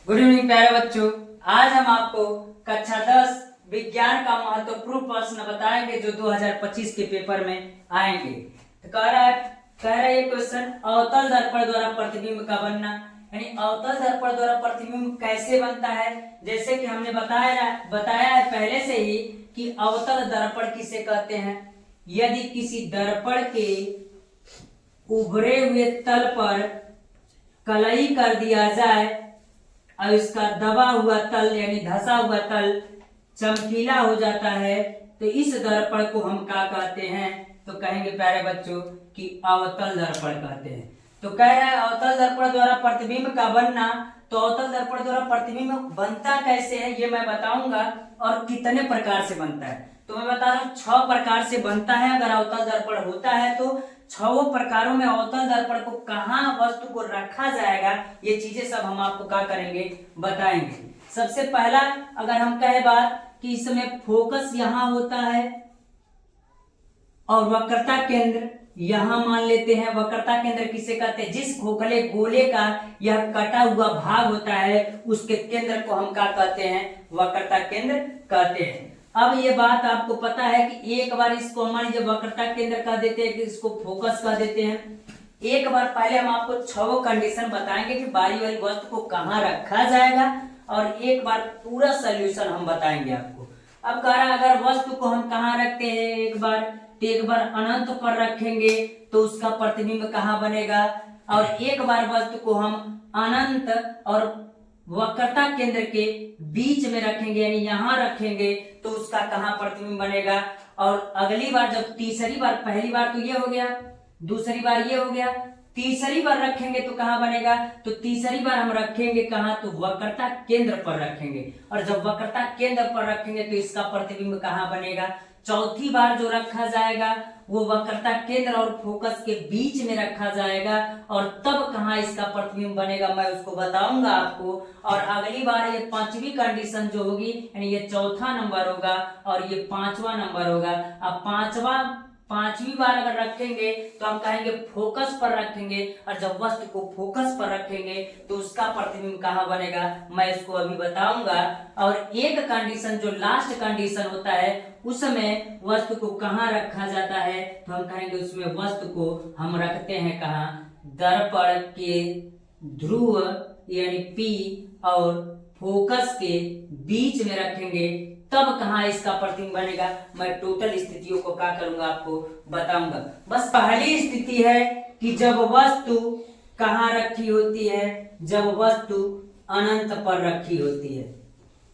Good evening प्यारे बच्चों। आज हम आपको कक्षा 10 विज्ञान का महत्वपूर्ण प्रश्न बताएंगे जो 2025 के पेपर में आएंगे। तो कह रहा है ये क्वेश्चन, अवतल दर्पण द्वारा प्रतिबिंब का बनना, यानी अवतल दर्पण द्वारा प्रतिबिंब कैसे बनता है। जैसे कि हमने बताया है पहले से ही कि अवतल दर्पण किसे कहते हैं। यदि किसी दर्पण के उभरे हुए तल पर कलई कर दिया जाए और इसका दबा हुआ तल यानी धसा हुआ तल चमकीला हो जाता है तो इस दर्पण को हम क्या कहते हैं। तो कहेंगे प्यारे बच्चों कि अवतल दर्पण कहते हैं। तो कह रहा है अवतल दर्पण द्वारा प्रतिबिंब का बनना। तो अवतल दर्पण द्वारा प्रतिबिंब बनता कैसे है ये मैं बताऊंगा और कितने प्रकार से बनता है। तो मैं बता रहा हूँ 6 प्रकार से बनता है। अगर अवतल दर्पण होता है तो 6 प्रकारों में अवतल दर्पण को कहाँ वस्तु को रखा जाएगा ये चीजें सब हम आपको क्या करेंगे बताएंगे। सबसे पहला अगर हम कहे बात कि इसमें फोकस यहाँ होता है और वक्रता केंद्र यहां मान लेते हैं। वक्रता केंद्र किसे कहते हैं, जिस खोखले गोले का यह कटा हुआ भाग होता है उसके केंद्र को हम क्या कहते हैं, वक्रता केंद्र कहते हैं। अब ये बात आपको पता है कि एक बार इसको मान लीजिए वक्रता केंद्र कह देते हैं कि इसको फोकस कह देते हैं। एक बार पहले हम आपको 6 कंडीशन बताएंगे कि बारी वाली वस्तु को कहाँ रखा जाएगा और एक बार पूरा सोल्यूशन हम बताएंगे आपको। अब कह रहा है अगर वस्तु को हम कहाँ रखते हैं, एक बार अनंत पर रखेंगे तो उसका प्रतिबिंब कहाँ बनेगा, और एक बार वस्तु को हम अनंत और वक्रता केंद्र के बीच में रखेंगे यानी यहाँ रखेंगे तो उसका कहाँ प्रतिबिंब बनेगा। और अगली बार जब तीसरी बार, पहली बार तो ये हो गया, दूसरी बार ये हो गया, तीसरी बार रखेंगे तो कहाँ बनेगा। तो तीसरी बार हम रखेंगे कहाँ, तो वक्रता केंद्र पर रखेंगे। और जब वक्रता केंद्र पर रखेंगे तो इसका प्रतिबिंब कहाँ बनेगा। चौथी बार जो रखा जाएगा वो वक्रता केंद्र और फोकस के बीच में रखा जाएगा और तब कहाँ इसका प्रतिबिंब बनेगा मैं उसको बताऊंगा आपको। और अगली बार ये 5वीं कंडीशन जो होगी यानी ये चौथा नंबर होगा और ये 5वां नंबर होगा। अब 5वीं बार अगर रखेंगे तो हम कहेंगे फोकस पर रखेंगे और जब वस्तु को फोकस पर रखेंगे तो उसका प्रतिबिंब कहाँ बनेगा मैं इसको अभी बताऊंगा। और एक कंडीशन जो लास्ट कंडीशन होता है उसमें वस्तु को कहाँ रखा जाता है तो हम कहेंगे उसमें वस्तु को हम रखते हैं कहाँ, दर्पण के ध्रुव यानी P और फोकस के बीच में रखेंगे तब कहाँ इसका प्रतिबिंब बनेगा। मैं टोटल स्थितियों को क्या करूंगा आपको बताऊंगा। बस पहली स्थिति है कि जब वस्तु कहाँ रखी होती है, जब वस्तु अनंत पर रखी होती है।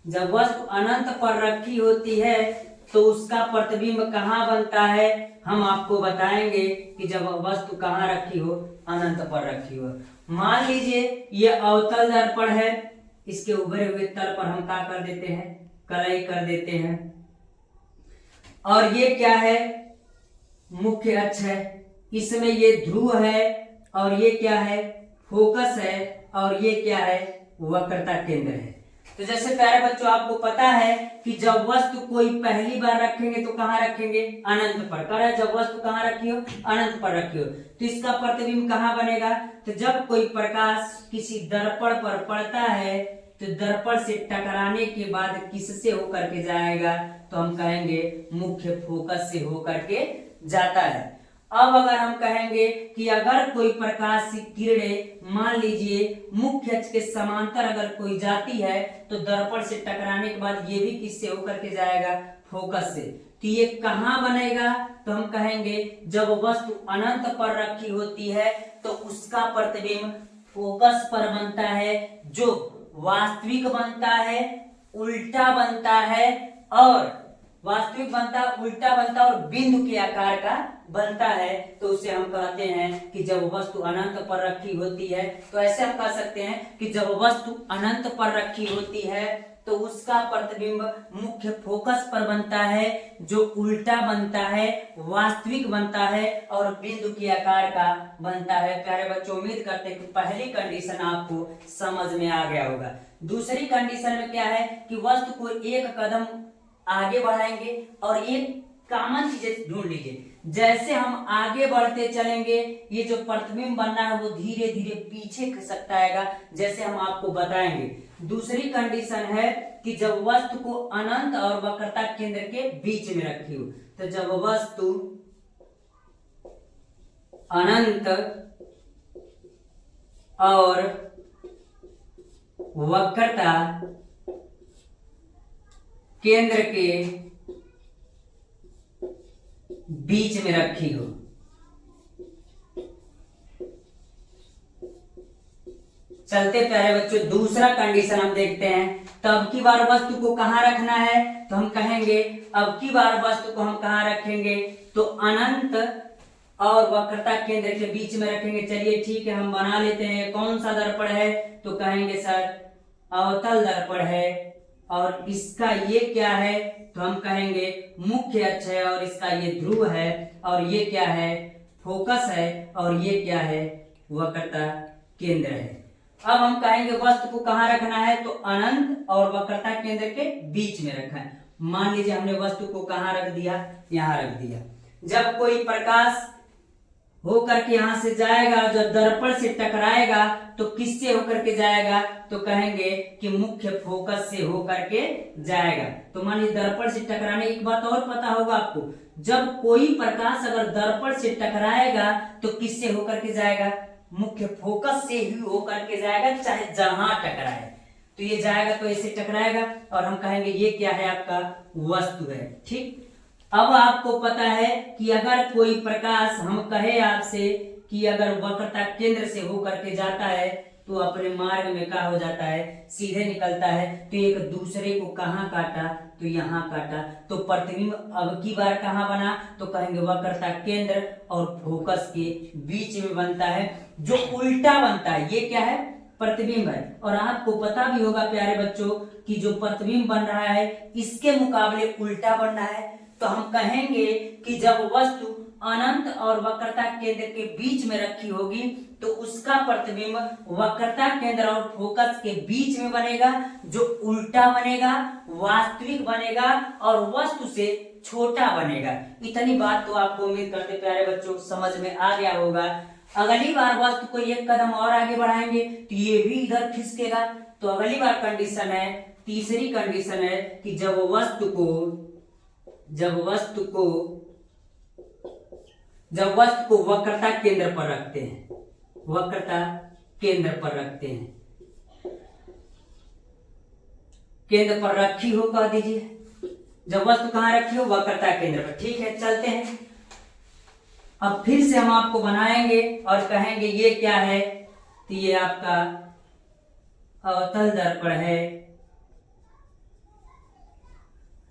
जब वस्तु अनंत पर रखी होती है तो उसका प्रतिबिंब कहाँ बनता है हम आपको बताएंगे कि जब वस्तु कहाँ रखी हो, अनंत पर रखी हो। मान लीजिए ये अवतल दर्पण है, इसके उभरे हुए तल पर हम क्या कर देते हैं, कलई कर देते हैं। और ये क्या है, मुख्य अक्ष है, इसमें ये ध्रुव है और ये क्या है, फोकस है और ये क्या है, वक्रता केंद्र है। तो जैसे प्यारे बच्चों आपको पता है कि जब वस्तु कोई पहली बार रखेंगे तो कहाँ रखेंगे, अनंत पर। कह रहा है जब वस्तु कहाँ रखी हो, अनंत पर रखी हो तो इसका प्रतिबिंब कहाँ बनेगा। तो जब कोई प्रकाश किसी दर्पण पर पड़ता है तो दर्पण से टकराने के बाद किससे होकर के जाएगा, तो हम कहेंगे मुख्य फोकस से होकर के जाता है। अब अगर हम कहेंगे कि अगर कोई प्रकाश की किरणें मान लीजिए मुख्य अक्ष के समांतर अगर कोई जाती है तो दर्पण से टकराने के बाद ये भी किससे होकर के जाएगा, फोकस से। तो ये कहाँ बनेगा, तो हम कहेंगे जब वस्तु अनंत पर रखी होती है तो उसका प्रतिबिंब फोकस पर बनता है, जो वास्तविक बनता है, उल्टा बनता है और वास्तविक बनता उल्टा बनता और बिंदु के आकार का बनता है। तो उसे हम कहते हैं कि जब वस्तु अनंत पर रखी होती है, तो ऐसे हम कह सकते हैं कि जब वस्तु अनंत पर रखी होती है तो उसका प्रतिबिंब मुख्य फोकस पर बनता है, जो उल्टा बनता है, वास्तविक बनता है और बिंदु के आकार का बनता है। प्यारे बच्चों उम्मीद करते हैं कि पहली कंडीशन आपको समझ में आ गया होगा। दूसरी कंडीशन में क्या है कि वस्तु को एक कदम आगे बढ़ाएंगे और एक कॉमन चीजें ढूंढ लीजिए। जैसे हम आगे बढ़ते चलेंगे ये जो प्रतिबिंब बनना है वो धीरे धीरे पीछे खिसकता आएगा, जैसे हम आपको बताएंगे। दूसरी कंडीशन है कि जब वस्तु को अनंत और वक्रता केंद्र के बीच में रखी हो, तो जब वस्तु अनंत और वक्रता केंद्र के बीच में रखी हो। चलते प्यारे बच्चों, दूसरा कंडीशन हम देखते हैं। तो अब की बार वस्तु को कहां रखना है, तो हम कहेंगे अब की बार वस्तु को हम कहां रखेंगे, तो अनंत और वक्रता केंद्र के बीच में रखेंगे। चलिए ठीक है, हम बना लेते हैं। कौन सा दर्पण है, तो कहेंगे सर अवतल दर्पण है, और इसका ये क्या है, तो हम कहेंगे मुख्य अक्ष है, और इसका ये ध्रुव है, और ये क्या है, फोकस है, और ये क्या है, वक्रता केंद्र है। अब हम कहेंगे वस्तु को कहां रखना है, तो अनंत और वक्रता केंद्र के बीच में रखा है। मान लीजिए हमने वस्तु को कहां रख दिया, यहां रख दिया। जब कोई प्रकाश होकर के यहां से जाएगा, जब दर्पण से टकराएगा तो किससे होकर के जाएगा, तो कहेंगे कि मुख्य फोकस से होकर के जाएगा। तो मान लीजिए दर्पण से टकराने, एक बात और पता होगा आपको, जब कोई प्रकाश अगर दर्पण से टकराएगा तो किससे होकर के जाएगा, मुख्य फोकस से ही होकर के जाएगा, चाहे जहां टकराए। तो ये जाएगा तो ऐसे टकराएगा, और हम कहेंगे ये क्या है, आपका वस्तु है। ठीक, अब आपको पता है कि अगर कोई प्रकाश, हम कहे आपसे कि अगर वक्रता केंद्र से होकर के जाता है तो अपने मार्ग में क्या हो जाता है, सीधे निकलता है। तो एक दूसरे को कहां काटा, तो यहाँ काटा। तो प्रतिबिंब अब की बार कहां बना, तो कहेंगे वक्रता केंद्र और फोकस के बीच में बनता है, जो उल्टा बनता है। ये क्या है, प्रतिबिंब है। और आपको पता भी होगा प्यारे बच्चों कि जो प्रतिबिंब बन रहा है इसके मुकाबले उल्टा बन रहा है। तो हम कहेंगे कि जब वस्तु अनंत और वक्रता केंद्र के बीच में रखी होगी तो उसका प्रतिबिंब वक्रता केंद्र और फोकस के बीच में बनेगा, जो उल्टा बनेगा, वास्तविक बनेगा और वस्तु से छोटा बनेगा। इतनी बात तो आपको उम्मीद करते प्यारे बच्चों समझ में आ गया होगा। अगली बार वस्तु को एक कदम और आगे बढ़ाएंगे तो ये भी इधर खिसकेगा। तो अगली बार कंडीशन है, तीसरी कंडीशन है कि जब वस्तु को वक्रता केंद्र पर रखते हैं, वक्रता केंद्र पर रखते हैं, केंद्र पर रखी हो कह दीजिए। जब वस्तु कहां रखी हो, वक्रता केंद्र पर। ठीक है, चलते हैं। अब फिर से हम आपको बनाएंगे और कहेंगे ये क्या है, तो ये आपका अवतल दर्पण है,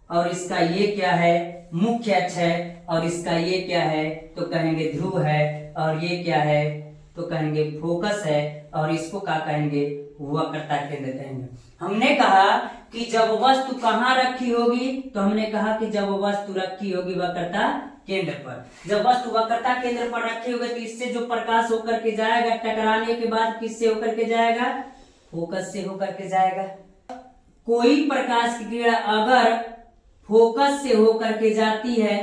और इसका ये क्या है, मुख्य अक्ष है, और इसका ये क्या है, तो कहेंगे ध्रुव है, और ये क्या है, तो कहेंगे फोकस है, और इसको क्या कहेंगे, वक्रता केंद्र कहेंगे। हमने कहा कि जब वस्तु कहां रखी होगी, तो हमने कहा कि जब वस्तु रखी होगी वक्रता केंद्र पर। जब वस्तु वक्रता केंद्र पर रखी होगी तो इससे जो प्रकाश होकर के जाएगा, टकराने के बाद किससे होकर के जाएगा, फोकस से होकर के जाएगा। कोई प्रकाश की किरण अगर फोकस से होकर के जाती है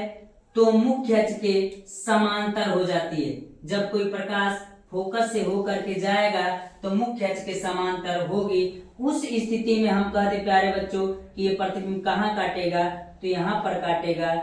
तो मुख्य अक्ष के समांतर हो जाती है। जब कोई प्रकाश फोकस से होकर के जाएगा तो मुख्य अक्ष के समांतर होगी। उस स्थिति में हम कहते प्यारे बच्चों कि ये प्रतिबिंब कहाँ काटेगा, तो यहाँ पर काटेगा।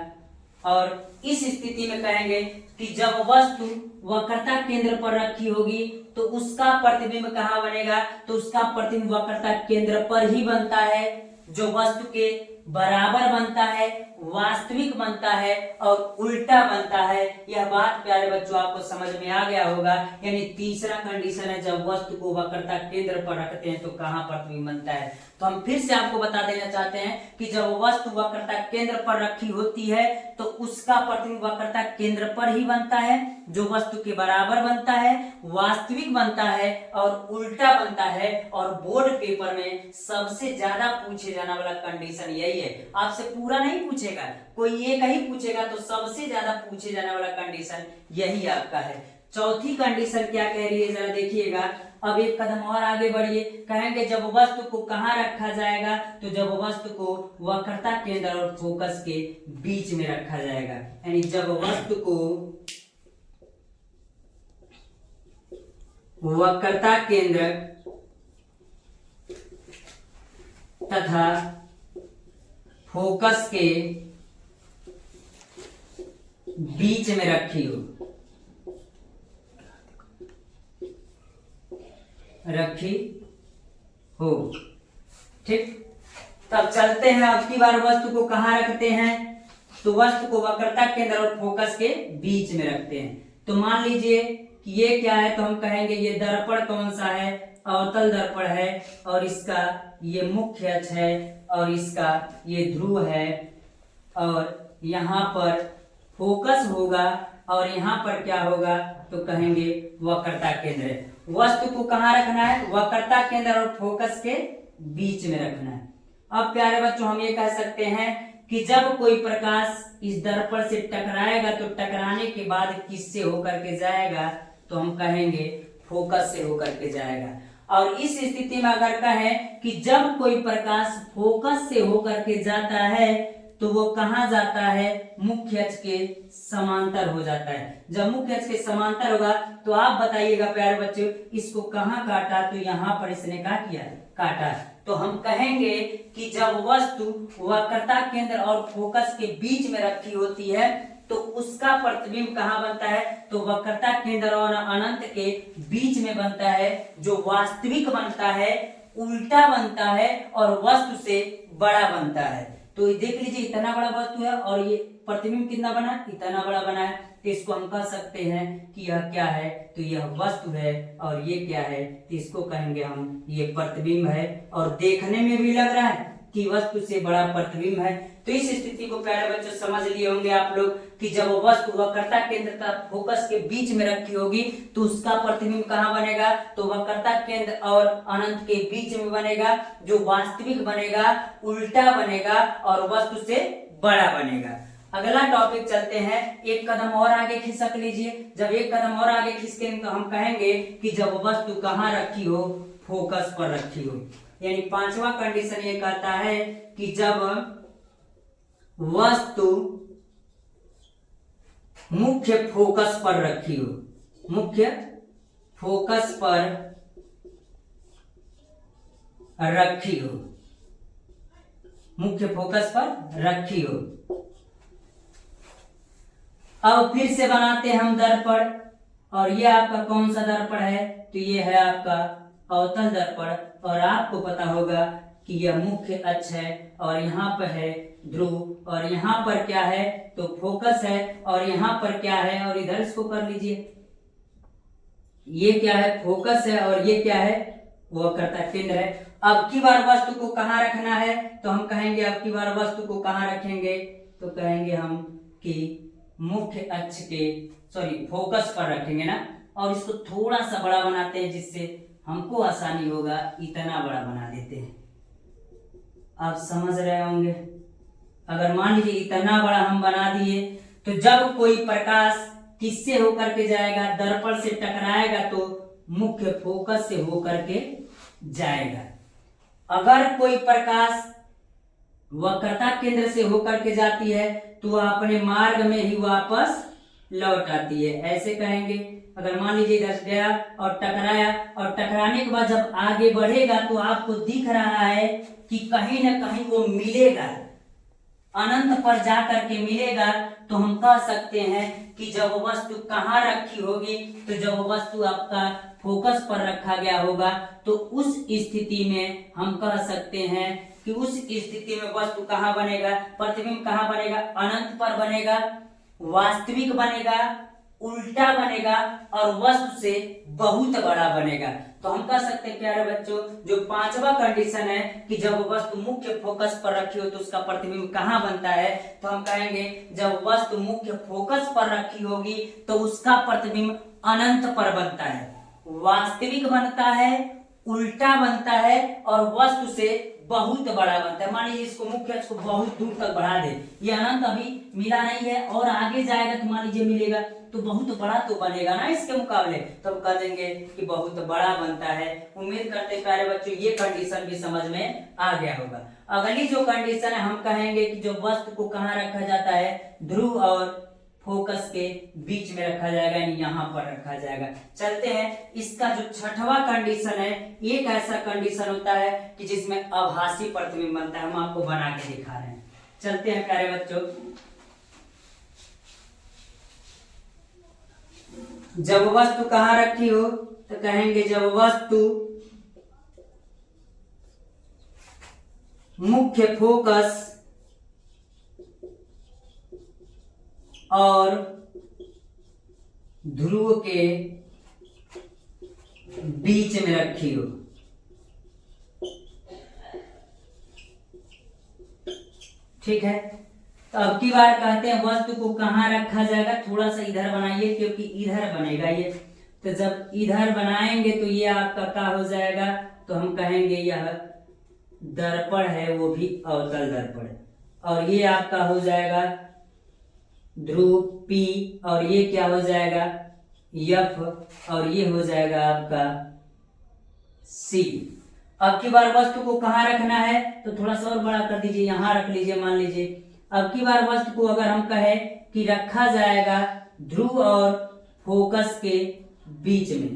और इस स्थिति में कहेंगे कि जब वस्तु वक्रता केंद्र पर रखी होगी तो उसका प्रतिबिंब कहाँ बनेगा, तो उसका प्रतिबिंब वक्रता केंद्र पर ही बनता है, जो वस्तु के बराबर बनता है, वास्तविक बनता है और उल्टा बनता है। यह बात प्यारे बच्चों आपको समझ में आ गया होगा। यानी तीसरा कंडीशन है, जब वस्तु को वक्रता केंद्र पर रखते हैं तो कहाँ प्रतिबिंब बनता है। तो हम फिर से आपको बता देना चाहते हैं कि जब वस्तु वक्रता केंद्र पर रखी होती है तो उसका प्रतिबिंब वक्रता केंद्र पर ही बनता है, जो वस्तु के बराबर बनता है, वास्तविक बनता है और उल्टा बनता है। और बोर्ड पेपर में सबसे ज्यादा पूछे जाने वाला कंडीशन यही है। आपसे पूरा नहीं पूछेगा, कोई एक ही पूछेगा, तो सबसे ज्यादा पूछे जाने वाला कंडीशन यही आपका है। चौथी कंडीशन क्या कह रही है, जरा देखिएगा। अब एक कदम और आगे बढ़िए, कहेंगे जब वस्तु को कहाँ रखा जाएगा, तो जब वस्तु को वक्रता केंद्र और फोकस के बीच में रखा जाएगा, यानी जब वस्तु को वक्रता केंद्र तथा फोकस के बीच में रखी हो, ठीक। तब चलते हैं, अब की बार वस्तु को कहाँ रखते हैं, तो वस्तु को वक्रता केंद्र और फोकस के बीच में रखते हैं। तो मान लीजिए कि ये क्या है, तो हम कहेंगे ये दर्पण कौन सा है, अवतल दर्पण है, और इसका ये मुख्य अक्ष है, और इसका ये ध्रुव है, और यहाँ पर फोकस होगा, और यहाँ पर क्या होगा, तो कहेंगे वक्रता केंद्र है। वस्तु को कहाँ रखना है, वक्रता केंद्र और फोकस के बीच में रखना है। अब प्यारे बच्चों हम ये कह सकते हैं कि जब कोई प्रकाश इस दर्पण से टकराएगा तो टकराने के बाद किससे होकर के जाएगा, तो हम कहेंगे फोकस से होकर के जाएगा। और इस स्थिति में अगर कहें कि जब कोई प्रकाश फोकस से होकर के जाता है तो वो कहाँ जाता है, मुख्य अक्ष के समांतर हो जाता है। जब मुख्य अक्ष के समांतर होगा तो आप बताइएगा प्यारे बच्चों, इसको कहाँ काटा, तो यहाँ पर इसने क्या किया, काटा। तो हम कहेंगे कि जब वस्तु वक्रता केंद्र और फोकस के बीच में रखी होती है तो उसका प्रतिबिंब कहाँ बनता है, तो वक्रता केंद्र और अनंत के बीच में बनता है, जो वास्तविक बनता है, उल्टा बनता है और वस्तु से बड़ा बनता है। तो देख लीजिए इतना बड़ा वस्तु है और ये प्रतिबिंब कितना बना, इतना बड़ा बना है। तो इसको हम कह सकते हैं कि यह क्या है, तो यह वस्तु है, और ये क्या है, तो इसको कहेंगे हम ये प्रतिबिंब है, और देखने में भी लग रहा है कि वस्तु से बड़ा प्रतिबिंब है। तो इस स्थिति को प्यारे बच्चों समझ लिए होंगे आप लोग कि जब वस्तु वक्रता केंद्र तथा फोकस के बीच में रखी होगी तो उसका प्रतिबिंब कहाँ बनेगा, तो वक्रता केंद्र और अनंत के बीच में बनेगा, जो वास्तविक बनेगा, उल्टा बनेगा और वस्तु से बड़ा बनेगा। अगला टॉपिक चलते हैं, एक कदम और आगे खिसक लीजिए। जब एक कदम और आगे खिसकेंगे तो हम कहेंगे कि जब वस्तु कहाँ रखी हो, फोकस पर रखी हो, यानी पांचवा कंडीशन ये कहता है कि जब वस्तु मुख्य फोकस पर रखी हो, मुख्य फोकस पर रखी हो, मुख्य फोकस पर रखी हो। अब फिर से बनाते हैं हम दर्पण, और ये आपका कौन सा दर्पण है, तो ये है आपका अवतल दर्पण, और आपको पता होगा कि यह मुख्य अक्ष है, और यहाँ पर है ध्रुव, और यहाँ पर क्या है, तो फोकस है, और यहाँ पर क्या है, और इधर इसको कर लीजिए, ये क्या है, फोकस है, और ये क्या है, वक्रता केंद्र है। अब की बार वस्तु को कहाँ रखना है, तो हम कहेंगे अब की बार वस्तु को कहाँ रखेंगे, तो कहेंगे हम कि मुख्य अक्ष के फोकस पर रखेंगे ना, और इसको थोड़ा सा बड़ा बनाते हैं जिससे हमको आसानी होगा, इतना बड़ा बना देते हैं। आप समझ रहे होंगे, अगर मान लीजिए इतना बड़ा हम बना दिए तो जब कोई प्रकाश किससे होकर के जाएगा, दर्पण से टकराएगा तो मुख्य फोकस से होकर के जाएगा। अगर कोई प्रकाश वक्रता केंद्र से होकर के जाती है तो वह अपने मार्ग में ही वापस लौट आती है, ऐसे कहेंगे। अगर मान लीजिए इधर गया और टकराया, और टकराने के बाद जब आगे बढ़ेगा तो आपको दिख रहा है कि कहीं ना कहीं वो मिलेगा, अनंत पर जा करके मिलेगा, तो हम कह सकते हैं कि जब वस्तु कहाँ रखी होगी, तो जब वस्तु आपका फोकस पर रखा गया होगा तो उस स्थिति में हम कह सकते हैं कि उस स्थिति में वस्तु कहाँ बनेगा, प्रतिबिंब कहाँ बनेगा, अनंत पर बनेगा, वास्तविक बनेगा, उल्टा बनेगा और वस्तु से बहुत बड़ा बनेगा। तो हम कह सकते हैं प्यारे बच्चों, जो पांचवा कंडीशन है कि जब वस्तु मुख्य फोकस पर रखी हो तो उसका प्रतिबिंब कहाँ बनता है, तो हम कहेंगे जब वस्तु मुख्य फोकस पर रखी होगी तो उसका प्रतिबिंब अनंत पर बनता है, वास्तविक बनता है, उल्टा बनता है और वस्तु से बहुत बड़ा बनता है। मान लीजिए इसको मुख्य अक्ष को बहुत दूर तक बढ़ा दे, ये अनंत अभी मिला नहीं है और आगे जाएगा तो मान लीजिए मिलेगा तो बहुत बड़ा तो बनेगा ना इसके मुकाबले, तो हम कह देंगे कि बहुत बड़ा बनता है। उम्मीद करते हैं प्यारे बच्चों ये कंडीशन भी समझ में आ गया होगा। अगली जो कंडीशन है हम कहेंगे कि जो वस्तु को कहाँ रखा जाता है, ध्रुव और फोकस के बीच में रखा जाएगा, यानी यहाँ पर रखा जाएगा। चलते हैं, इसका जो छठवां कंडीशन है, एक ऐसा कंडीशन होता है कि जिसमें आभासी प्रतिबिंब बनता है। हम आपको बना के दिखा रहे हैं। चलते हैं प्यारे बच्चों, जब वस्तु कहाँ रखी हो तो कहेंगे जब वस्तु मुख्य फोकस और ध्रुव के बीच में रखी हो। ठीक है, तो अब की बार कहते हैं वस्तु को कहाँ रखा जाएगा, थोड़ा सा इधर बनाइए क्योंकि इधर बनेगा ये। तो जब इधर बनाएंगे तो ये आपका क्या हो जाएगा, तो हम कहेंगे यह दर्पण है, वो भी अवतल दर्पण है। और ये आपका हो जाएगा ध्रुव P, और ये क्या हो जाएगा F, और ये हो जाएगा आपका C। अब की बार वस्तु को कहाँ रखना है, तो थोड़ा सा और बड़ा कर दीजिए, यहां रख लीजिए। मान लीजिए अब की बार वस्तु को अगर हम कहें कि रखा जाएगा ध्रुव और फोकस के बीच में,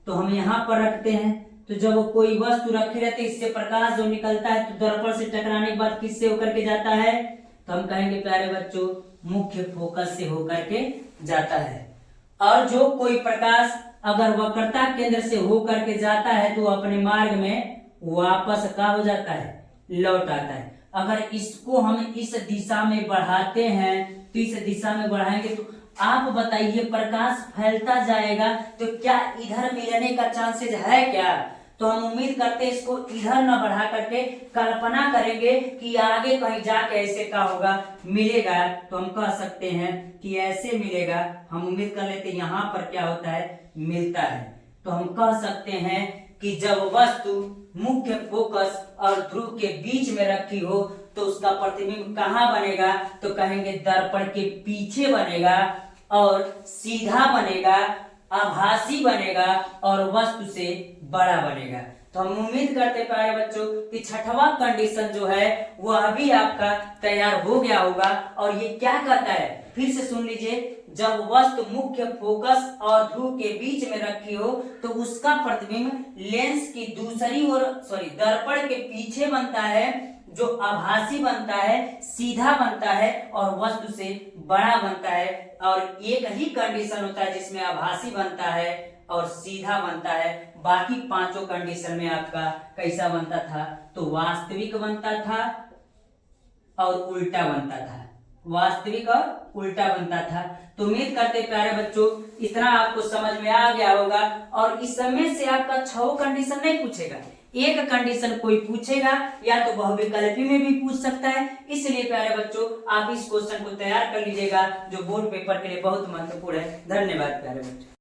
तो हम यहाँ पर रखते हैं। तो जब कोई वस्तु रखी रहती है, इससे प्रकाश जो निकलता है तो दर्पण से टकराने के बाद किससे होकर के जाता है, तो हम कहेंगे प्यारे बच्चों मुख्य फोकस से होकर के जाता है। और जो कोई प्रकाश अगर वक्रता केंद्र से होकर के जाता है तो अपने मार्ग में वापस का हो जाता है, लौट आता है। अगर इसको हम इस दिशा में बढ़ाते हैं, तो इस दिशा में बढ़ाएंगे तो आप बताइए प्रकाश फैलता जाएगा तो क्या इधर मिलने का चांसेस है क्या? तो हम उम्मीद करते हैं इसको इधर न बढ़ा करके कल्पना करेंगे कि आगे कहीं जाके ऐसे का होगा, मिलेगा। तो हम कह सकते हैं कि ऐसे मिलेगा। हम उम्मीद कर लेते हैं यहाँ पर क्या होता है, मिलता है। तो हम कह सकते हैं कि जब वस्तु मुख्य फोकस और ध्रुव के बीच में रखी हो तो उसका प्रतिबिंब कहाँ बनेगा, तो कहेंगे दर्पण के पीछे बनेगा और सीधा बनेगा, आभासी बनेगा और वस्तु से बड़ा बनेगा। तो हम उम्मीद करते हैं प्यारे बच्चों कि छठवां कंडीशन जो है वह भी आपका तैयार हो गया होगा। और ये क्या कहता है, फिर से सुन लीजिए, जब वस्तु मुख्य फोकस और ध्रुव के बीच में रखी हो तो उसका प्रतिबिंब लेंस की दूसरी ओर दर्पण के पीछे बनता है, जो आभासी बनता है, सीधा बनता है और वस्तु से बड़ा बनता है। और एक ही कंडीशन होता है जिसमें आभासी बनता है और सीधा बनता है। बाकी पांचों कंडीशन में आपका कैसा बनता था, तो वास्तविक बनता था और उल्टा बनता था, वास्तविक और उल्टा बनता था। तो उम्मीद करते प्यारे बच्चों इतना आपको समझ में आ गया होगा। और इस समय से आपका 6 कंडीशन नहीं पूछेगा, एक कंडीशन कोई पूछेगा, या तो बहुविकल्पी में भी पूछ सकता है। इसलिए प्यारे बच्चों आप इस क्वेश्चन को तैयार कर लीजिएगा जो बोर्ड पेपर के लिए बहुत महत्वपूर्ण है। धन्यवाद प्यारे बच्चों।